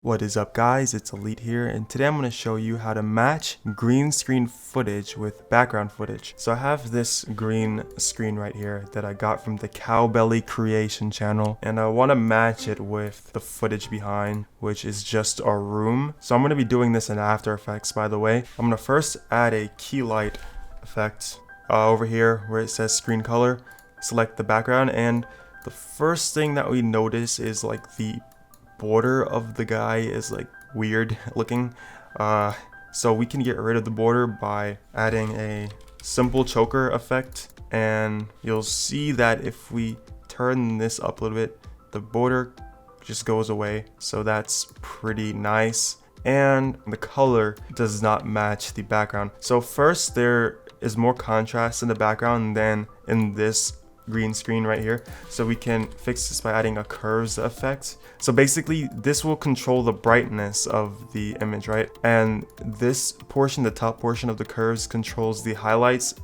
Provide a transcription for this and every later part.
What is up guys, it's Aleet here, and today I'm going to show you how to match green screen footage with background footage. So I have this green screen right here that I got from the Cowbelly Creation channel, and I want to match it with the footage behind, which is just a room. So I'm going to be doing this in After Effects, by the way. I'm going to first add a key light effect over here where it says screen color. Select the background, and the first thing that we notice is like the border of the guy is like weird looking, so we can get rid of the border by adding a simple choker effect, and you'll see that if we turn this up a little bit, the border just goes away. So that's pretty nice, and the color does not match the background. So first, there is more contrast in the background than in this green screen right here, so we can fix this by adding a curves effect. So basically this will control the brightness of the image, right? And this portion, the top portion of the curves, controls the highlights,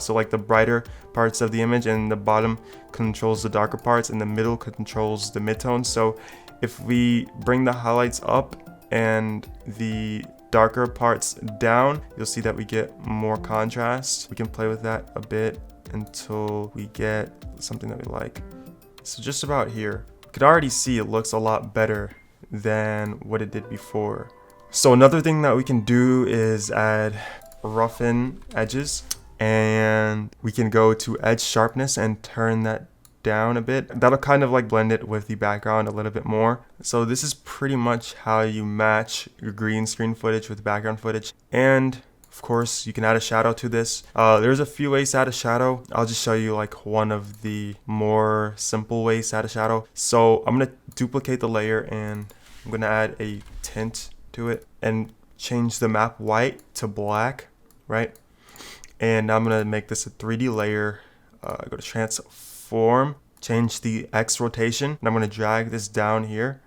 so like the brighter parts of the image, and the bottom controls the darker parts, and the middle controls the midtones. So if we bring the highlights up and the darker parts down, you'll see that we get more contrast. We can play with that a bit until we get something that we like. So just about here, you can already see it looks a lot better than what it did before. So another thing that we can do is add roughen edges, and we can go to edge sharpness and turn that down a bit. That'll kind of like blend it with the background a little bit more. So this is pretty much how you match your green screen footage with background footage. And of course, you can add a shadow to this. There's a few ways to add a shadow. I'll just show you like one of the more simple ways to add a shadow. So I'm gonna duplicate the layer, and I'm gonna add a tint to it and change the map white to black, right? And I'm gonna make this a 3D layer. Go to transform, change the X rotation, and I'm gonna drag this down here.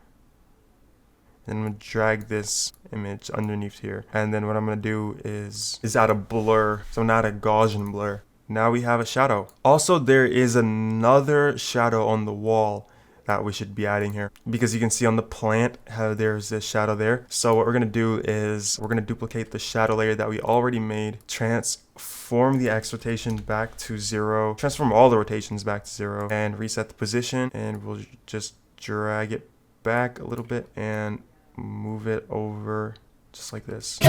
And I'm gonna drag this image underneath here, and then what I'm gonna do is add a blur. So not a Gaussian blur. Now we have a shadow. Also, there is another shadow on the wall that we should be adding here, because you can see on the plant how there's this shadow there. So what we're gonna do is we're gonna duplicate the shadow layer that we already made, transform the X rotation back to 0, transform all the rotations back to 0, and reset the position, and we'll just drag it back a little bit and move it over just like this.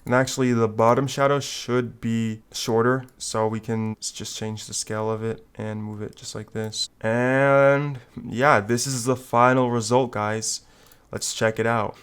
And actually the bottom shadow should be shorter, so we can just change the scale of it and move it just like this. And yeah, this is the final result, guys. Let's check it out.